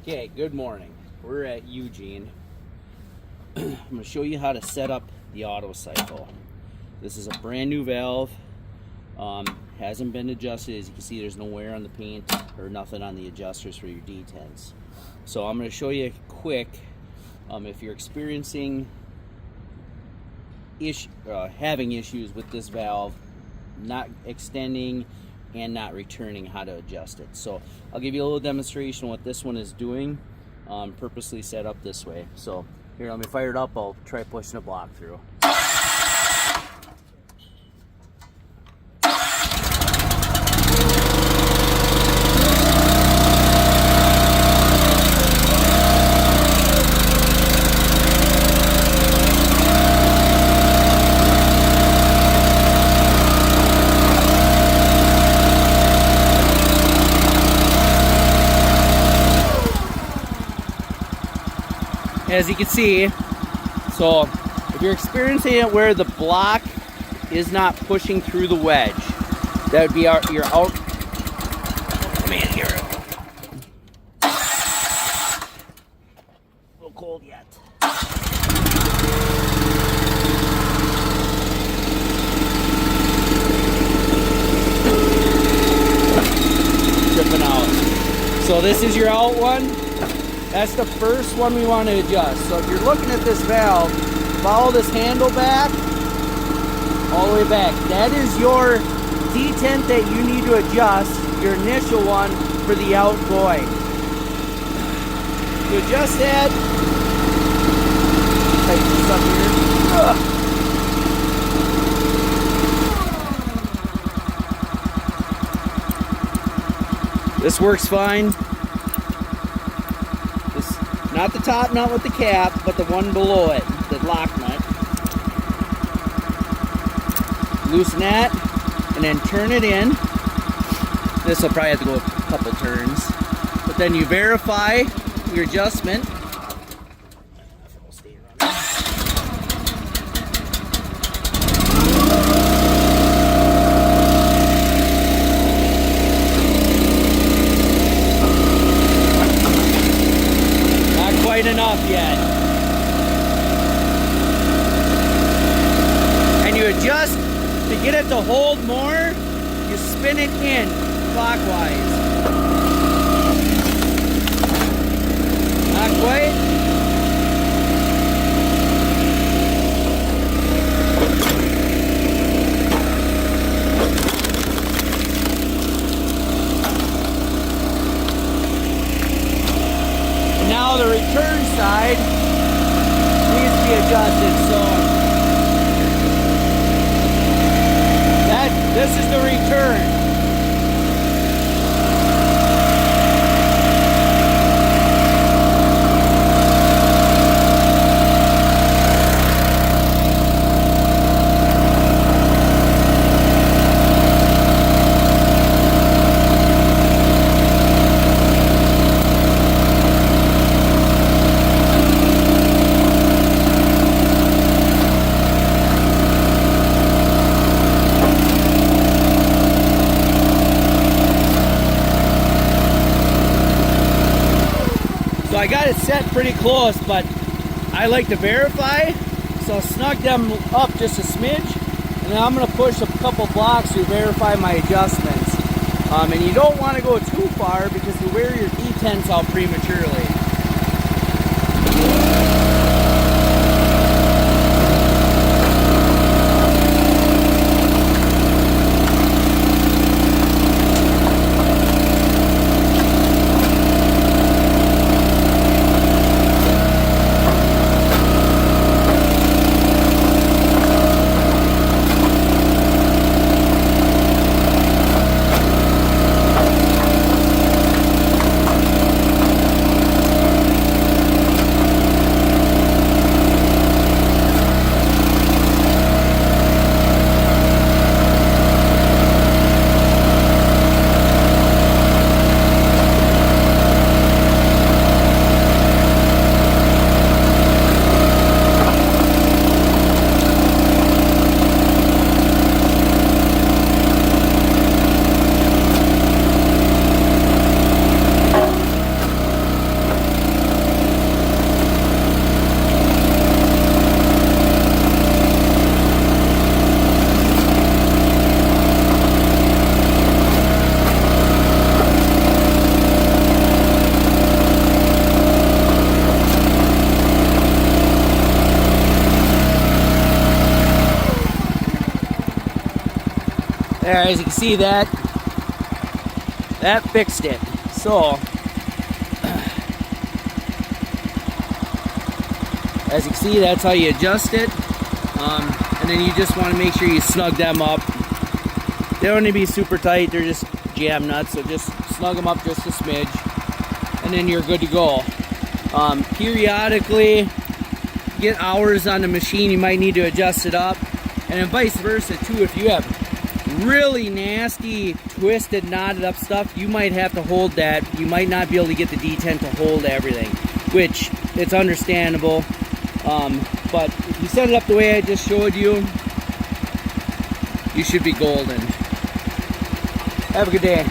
Okay, good morning. We're at Eugene. I'm going to show you how to set up the auto cycle. This is a brand new valve. Hasn't been adjusted. As you can see, there's no wear on the paint or nothing on the adjusters for your detents. So I'm going to show you quick. If you're experiencing having issues with this valve, not extending and not returning, how to adjust it. So I'll give you a little demonstration what this one is doing, purposely set up this way. So here, let me fire it up. I'll try pushing a block through. As you can see, so if you're experiencing it where the block is not pushing through the wedge, that would be your out. Come in here. A little cold yet. Tripping out. So this is your out one. That's the first one we want to adjust. So if you're looking at this valve, follow this handle back, all the way back. That is your detent that you need to adjust, your initial one for the outgoing. To adjust that, tighten this up here. This works fine. Not the top nut with the cap, but the one below it, the lock nut. Loosen that, and then turn it in. This will probably have to go a couple turns. But then you verify your adjustment. Enough yet. And you adjust to get it to hold more, you spin it in clockwise. Not quite. Now the return side needs to be adjusted, so this is the return. So I got it set pretty close, but I like to verify, so I'll snug them up just a smidge, and then I'm going to push a couple blocks to verify my adjustments. And you don't want to go too far because you wear your detents out prematurely. There, as you can see, that fixed it. So as you can see, that's how you adjust it. And then you just want to make sure you snug them up. They don't need to be super tight, they're just jam nuts, so just snug them up just a smidge, and then you're good to go. Periodically, get hours on the machine, you might need to adjust it up, and then vice versa too. If you have really nasty, twisted, knotted up stuff, you might have to hold that. You might not be able to get the detent to hold everything, which it's understandable. But if you set it up the way I just showed you, you should be golden. Have a good day.